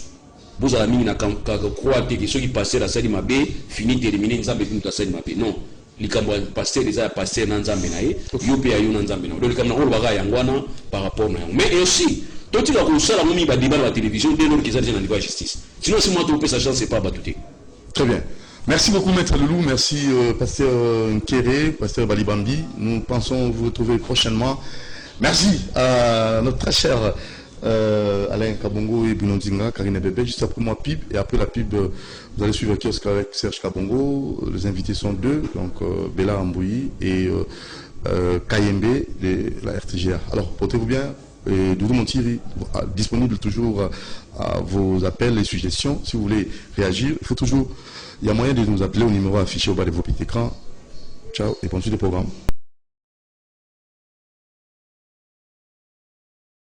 vous allez mis na croire que ceux qui passaient la salle mabé fini terminé nzambe tout la salle mabé non les cambo passer les a passer dans nzambe naé yope ya yuna nzambe non donc comme na on va yangwana par rapport na mais aussi tout il a qu'on ça la mimi ba débat la télévision dès lors qu'ils ont dans la justice sinon si moi tu peux sa chance c'est pas battuté. Très bien. Merci beaucoup, Maître Loulou. Merci, Pasteur Nkéré, Pasteur Balibambi. Nous pensons vous retrouver prochainement. Merci à notre très cher Alain Kabongo et Bruno Nzinga, Karine Bébé. Juste après moi, PIB. Et après la PIB, vous allez suivre Kiosque avec Serge Kabongo. Les invités sont deux, donc Bella Ambouyi et Kayembe de la RTGA. Alors, portez-vous bien. Et Doudou Montiri, disponible toujours à vos appels et suggestions. Si vous voulez réagir, il faut toujours. Il y a moyen de nous appeler au numéro affiché au bas de vos petits écrans. Ciao et bonne suite de programme.